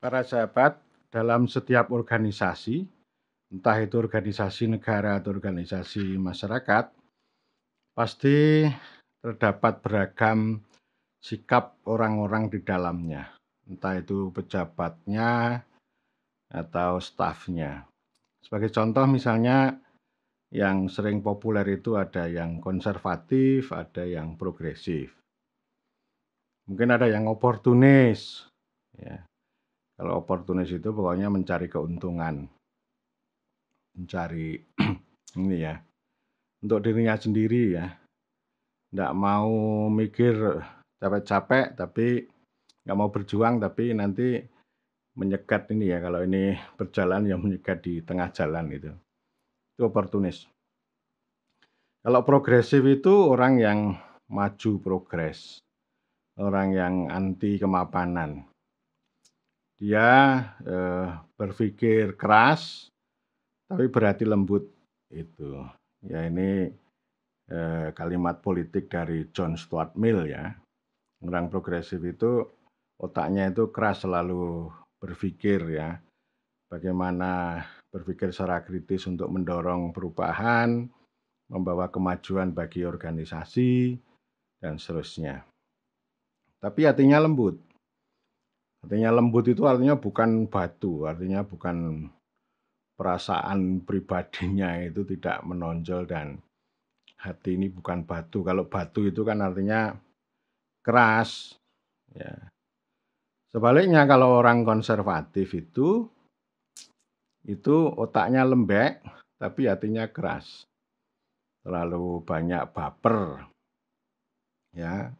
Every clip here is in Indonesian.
Para sahabat, dalam setiap organisasi, entah itu organisasi negara atau organisasi masyarakat, pasti terdapat beragam sikap orang-orang di dalamnya, entah itu pejabatnya atau stafnya. Sebagai contoh misalnya yang sering populer itu ada yang konservatif, ada yang progresif. Mungkin ada yang oportunis. Ya. Kalau oportunis itu pokoknya mencari keuntungan, mencari ini ya, untuk dirinya sendiri ya. Nggak mau mikir capek-capek, tapi nggak mau berjuang, tapi nanti menyekat ini ya, kalau ini berjalan ya menyekat di tengah jalan itu. Itu oportunis. Kalau progresif itu orang yang maju progres, orang yang anti kemapanan. Dia berpikir keras, tapi berhati lembut itu. Ya ini kalimat politik dari John Stuart Mill ya. Orang progresif itu otaknya itu keras, selalu berpikir ya. Bagaimana berpikir secara kritis untuk mendorong perubahan, membawa kemajuan bagi organisasi, dan seterusnya. Tapi hatinya lembut. Artinya lembut itu artinya bukan batu, artinya bukan perasaan pribadinya itu tidak menonjol, dan hati ini bukan batu. Kalau batu itu kan artinya keras. Ya. Sebaliknya kalau orang konservatif itu otaknya lembek, tapi hatinya keras. Terlalu banyak baper. Ya,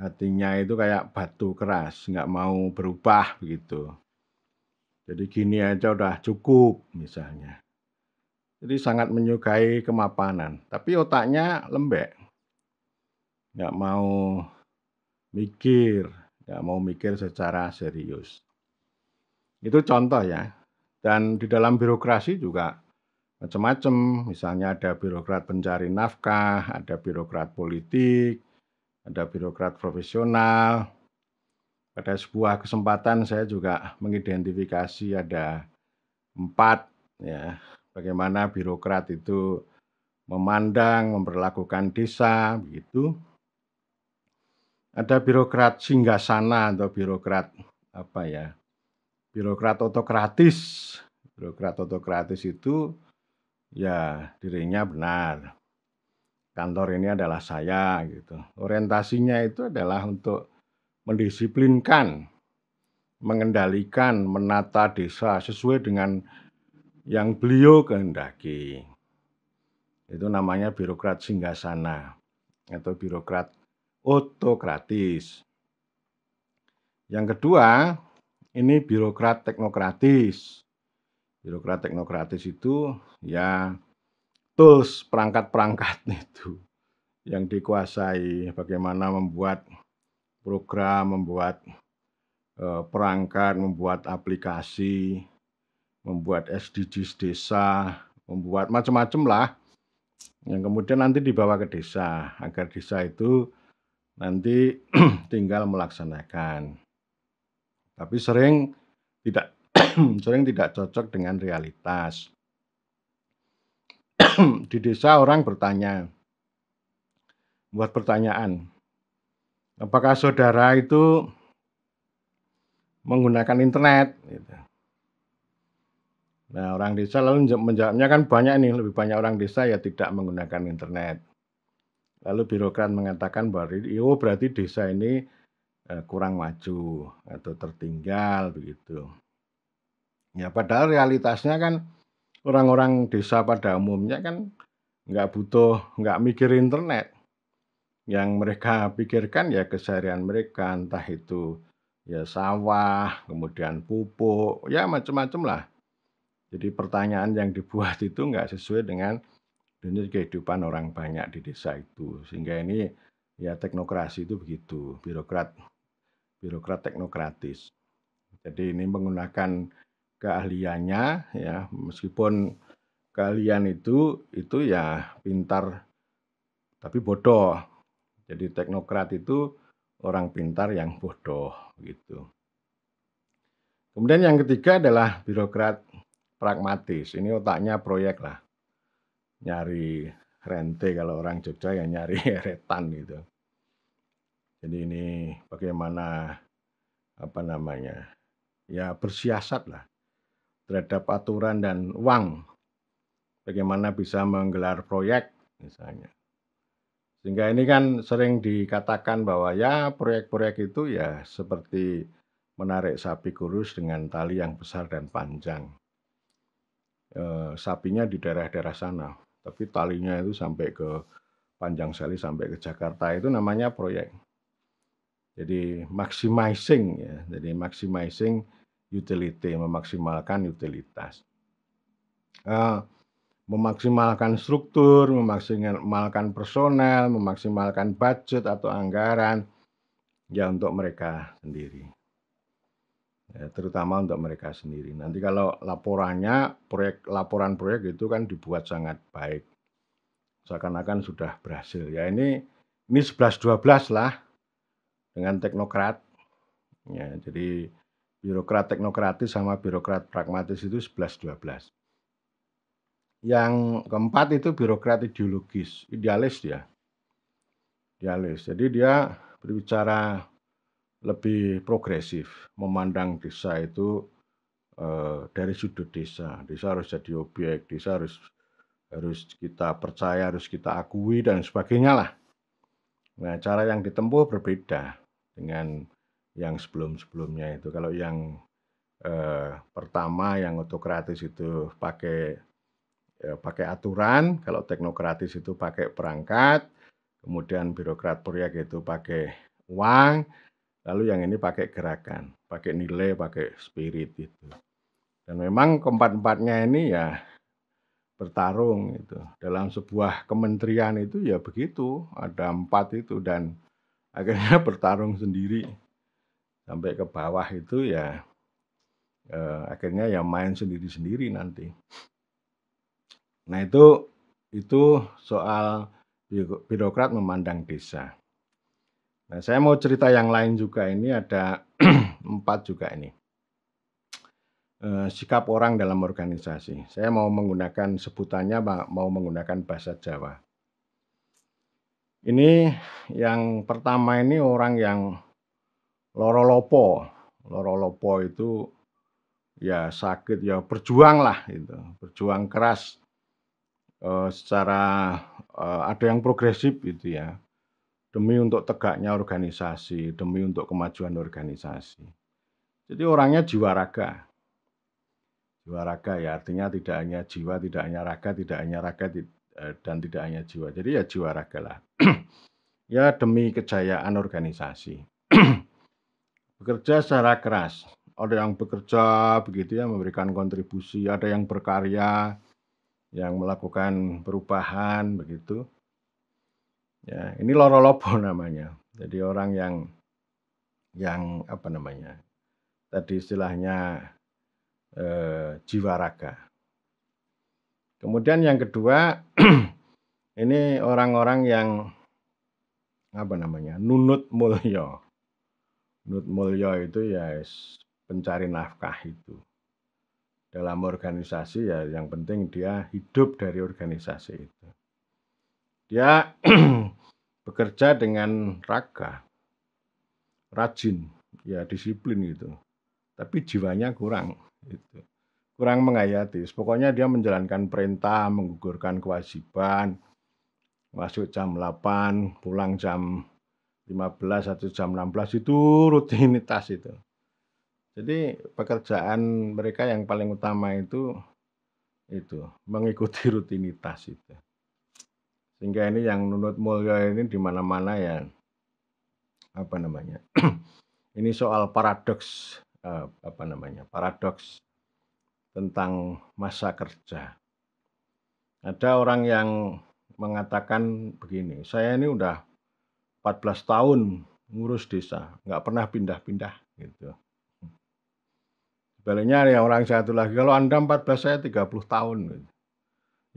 hatinya itu kayak batu keras, nggak mau berubah begitu. Jadi gini aja udah cukup misalnya. Jadi sangat menyukai kemapanan, tapi otaknya lembek. Nggak mau mikir, nggak mau mikir secara serius. Itu contoh ya. Dan di dalam birokrasi juga macam-macam. Misalnya ada birokrat pencari nafkah, ada birokrat politik, ada birokrat profesional. Pada sebuah kesempatan saya juga mengidentifikasi ada 4 ya, bagaimana birokrat itu memandang, memperlakukan desa begitu. Ada birokrat singgasana atau birokrat apa ya? Birokrat otokratis. Birokrat otokratis itu ya dirinya benar. Kantor ini adalah saya gitu. Orientasinya itu adalah untuk mendisiplinkan, mengendalikan, menata desa sesuai dengan yang beliau kehendaki. Itu namanya birokrat singgasana atau birokrat otokratis. Yang kedua, ini birokrat teknokratis. Birokrat teknokratis itu ya tools, perangkat-perangkat itu yang dikuasai, bagaimana membuat program, membuat perangkat, membuat aplikasi, membuat SDGs desa, membuat macam-macam lah, yang kemudian nanti dibawa ke desa, agar desa itu nanti tinggal melaksanakan. Tapi sering tidak sering tidak cocok dengan realitas. Di desa orang buat pertanyaan, apakah saudara itu menggunakan internet? Gitu. Nah, orang desa lalu menjawabnya kan banyak nih, lebih banyak orang desa ya tidak menggunakan internet. Lalu birokrat mengatakan bahwa berarti desa ini kurang maju atau tertinggal begitu. Ya padahal realitasnya kan orang-orang desa pada umumnya kan nggak mikir internet. Yang mereka pikirkan ya keseharian mereka, entah itu ya sawah, kemudian pupuk, ya macam-macam lah. Jadi pertanyaan yang dibuat itu nggak sesuai dengan kehidupan orang banyak di desa itu. Sehingga ini ya teknokrasi itu begitu, birokrat teknokratis. Jadi ini menggunakan keahliannya ya, meskipun keahlian itu ya pintar tapi bodoh. Jadi teknokrat itu orang pintar yang bodoh gitu. Kemudian yang ketiga adalah birokrat pragmatis. Ini otaknya proyek lah, nyari rente, kalau orang Jogja ya nyari eretan gitu. Jadi ini bagaimana ya bersiasat lah terhadap aturan dan uang. Bagaimana bisa menggelar proyek misalnya. Sehingga ini kan sering dikatakan bahwa ya proyek-proyek itu ya seperti menarik sapi kurus dengan tali yang besar dan panjang. Sapinya di daerah-daerah sana, tapi talinya itu sampai ke panjang sekali sampai ke Jakarta, itu namanya proyek. Jadi maximizing utility, memaksimalkan utilitas. Memaksimalkan struktur, memaksimalkan personel, memaksimalkan budget atau anggaran ya untuk mereka sendiri. Ya, terutama untuk mereka sendiri. Nanti kalau laporan proyek itu kan dibuat sangat baik. Seakan-akan sudah berhasil. Ya ini 11-12 lah dengan teknokrat. Ya, jadi birokrat teknokratis sama birokrat pragmatis itu 11-12. Yang keempat itu birokrat idealis dia. Idealis. Jadi dia berbicara lebih progresif, memandang desa itu dari sudut desa. Desa harus jadi objek, desa harus kita percaya, harus kita akui dan sebagainya lah. Nah, cara yang ditempuh berbeda dengan yang sebelum-sebelumnya itu. Kalau yang pertama yang autokratis itu pakai aturan, kalau teknokratis itu pakai perangkat, kemudian birokrat proyek itu pakai uang, lalu yang ini pakai gerakan, pakai nilai, pakai spirit itu. Dan memang keempat-empatnya ini ya bertarung itu. Dalam sebuah kementerian itu ya begitu, ada 4 itu dan akhirnya bertarung sendiri. Sampai ke bawah itu ya akhirnya ya main sendiri-sendiri nanti. Nah itu soal birokrat memandang desa. Nah, saya mau cerita yang lain juga, ini ada 4 juga ini. Sikap orang dalam organisasi. Saya mau menggunakan sebutannya, mau menggunakan bahasa Jawa. Ini yang pertama ini orang yang lorolopo. Lorolopo itu ya sakit, ya berjuang lah gitu. Berjuang keras. Secara ada yang progresif gitu ya. Demi untuk tegaknya organisasi, demi untuk kemajuan organisasi. Jadi orangnya jiwa raga. Jiwa raga ya artinya tidak hanya jiwa, tidak hanya raga, dan tidak hanya jiwa. Jadi ya jiwa raga lah. Ya demi kejayaan organisasi. Bekerja secara keras. Ada yang bekerja begitu ya, memberikan kontribusi, ada yang berkarya, yang melakukan perubahan begitu. Ya, ini lorolopo namanya. Jadi orang yang tadi istilahnya jiwa raga. Kemudian yang kedua ini orang-orang yang nunut mulya. Nunut mulya itu ya pencari nafkah itu. Dalam organisasi ya yang penting dia hidup dari organisasi itu. Dia bekerja dengan raga, rajin, ya disiplin gitu. Tapi jiwanya kurang, gitu. Kurang menghayati. Pokoknya dia menjalankan perintah, menggugurkan kewajiban, masuk jam 8, pulang jam 15 atau jam 16 itu rutinitas itu. Jadi pekerjaan mereka yang paling utama itu mengikuti rutinitas itu. Sehingga ini yang nunut mulya ini di mana-mana ya ini soal paradoks paradoks tentang masa kerja. Ada orang yang mengatakan begini, saya ini udah 14 tahun ngurus desa, nggak pernah pindah-pindah gitu. Sebaliknya ada orang satu lagi, kalau Anda 14, saya 30 tahun. Gitu.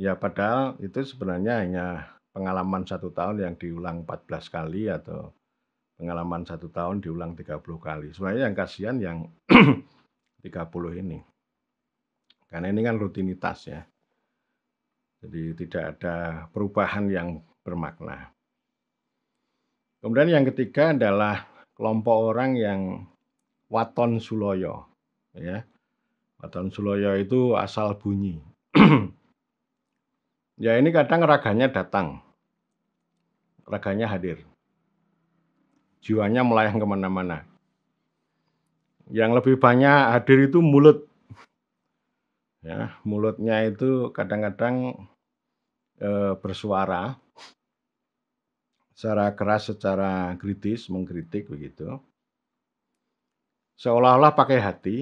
Ya padahal itu sebenarnya hanya pengalaman 1 tahun yang diulang 14 kali atau pengalaman 1 tahun diulang 30 kali. Sebenarnya yang kasihan yang 30 ini. Karena ini kan rutinitas ya. Jadi tidak ada perubahan yang bermakna. Kemudian yang ketiga adalah kelompok orang yang waton suloyo. Ya. Waton suloyo itu asal bunyi. Ya ini kadang raganya datang. Raganya hadir. Jiwanya melayang kemana-mana. Yang lebih banyak hadir itu mulut. Ya, mulutnya itu kadang-kadang bersuara secara keras, secara kritis, mengkritik begitu. Seolah-olah pakai hati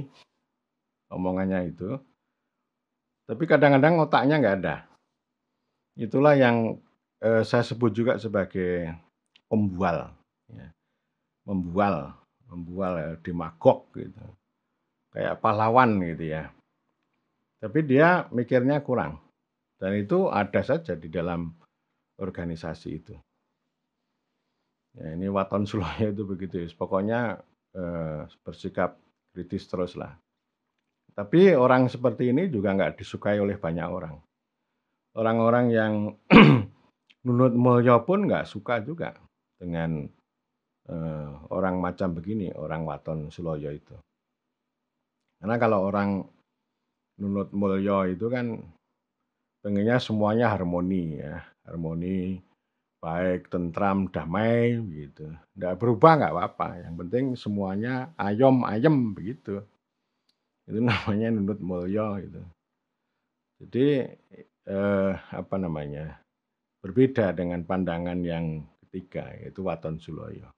omongannya itu. Tapi kadang-kadang otaknya nggak ada. Itulah yang saya sebut juga sebagai pembual. Ya. Membual, demagog gitu. Kayak pahlawan gitu ya. Tapi dia mikirnya kurang. Dan itu ada saja di dalam organisasi itu. Ya, ini waton suloyo itu begitu ya. Pokoknya bersikap kritis terus lah. Tapi orang seperti ini juga nggak disukai oleh banyak orang. Orang-orang yang nunut mulya pun nggak suka juga dengan orang macam begini, orang waton suloyo itu. Karena kalau orang nunut mulya itu kan pengennya semuanya harmoni ya, harmoni, baik, tentram, damai gitu. Nggak berubah nggak apa-apa, yang penting semuanya ayom ayem begitu. Itu namanya nunut mulya gitu. Jadi apa namanya? Berbeda dengan pandangan yang ketiga yaitu waton suloyo.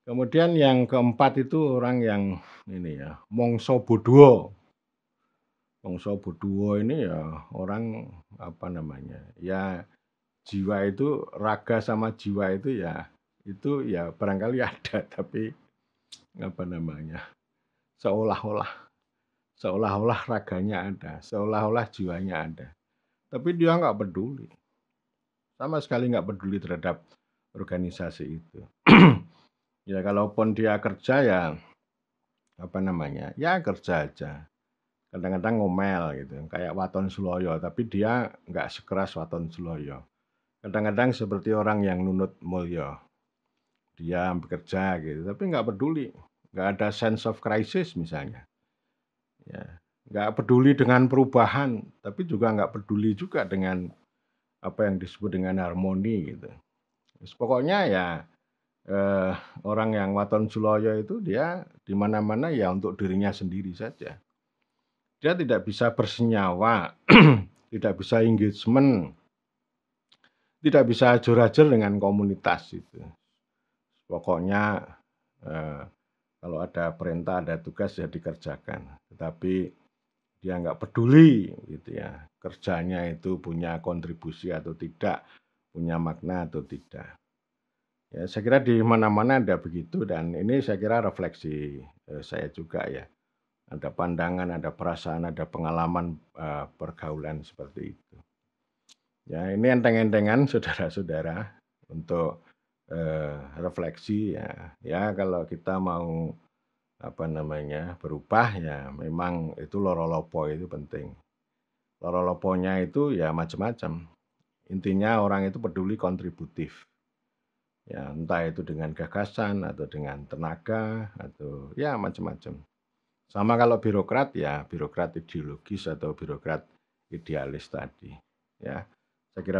Kemudian yang keempat itu orang yang ini ya, mongso bodho. Mongso bodho ini ya orang apa namanya? Ya jiwa itu, raga sama jiwa itu ya barangkali ada, tapi apa namanya? Seolah-olah raganya ada, seolah-olah jiwanya ada. Tapi dia nggak peduli. Sama sekali nggak peduli terhadap organisasi itu. Ya kalaupun dia kerja ya apa namanya? Ya kerja aja. Kadang-kadang ngomel gitu, kayak waton suloyo, tapi dia nggak sekeras waton suloyo. Kadang-kadang seperti orang yang nunut mulya. Dia bekerja gitu, tapi nggak peduli. Nggak ada sense of crisis misalnya. Ya, nggak peduli dengan perubahan, tapi juga nggak peduli juga dengan apa yang disebut dengan harmoni gitu. Pokoknya ya orang yang waton suloyo itu dia di mana-mana ya untuk dirinya sendiri saja. Dia tidak bisa bersenyawa, tidak bisa engagement, tidak bisa ajur-ajur dengan komunitas itu. Pokoknya kalau ada perintah, ada tugas ya dikerjakan. Tetapi dia nggak peduli gitu ya, kerjanya itu punya kontribusi atau tidak, punya makna atau tidak. Ya, saya kira di mana-mana ada begitu dan ini saya kira refleksi saya juga ya. Ada pandangan, ada perasaan, ada pengalaman pergaulan seperti itu. Ya, ini enteng-entengan saudara-saudara untuk refleksi ya. Ya, kalau kita mau apa namanya berubah ya memang itu loro-lopo itu penting. Loro-loponya itu ya macam-macam. Intinya orang itu peduli kontributif. Ya, entah itu dengan gagasan atau dengan tenaga atau ya macam-macam. Sama kalau birokrat ya birokrat ideologis atau birokrat idealis tadi. Ya,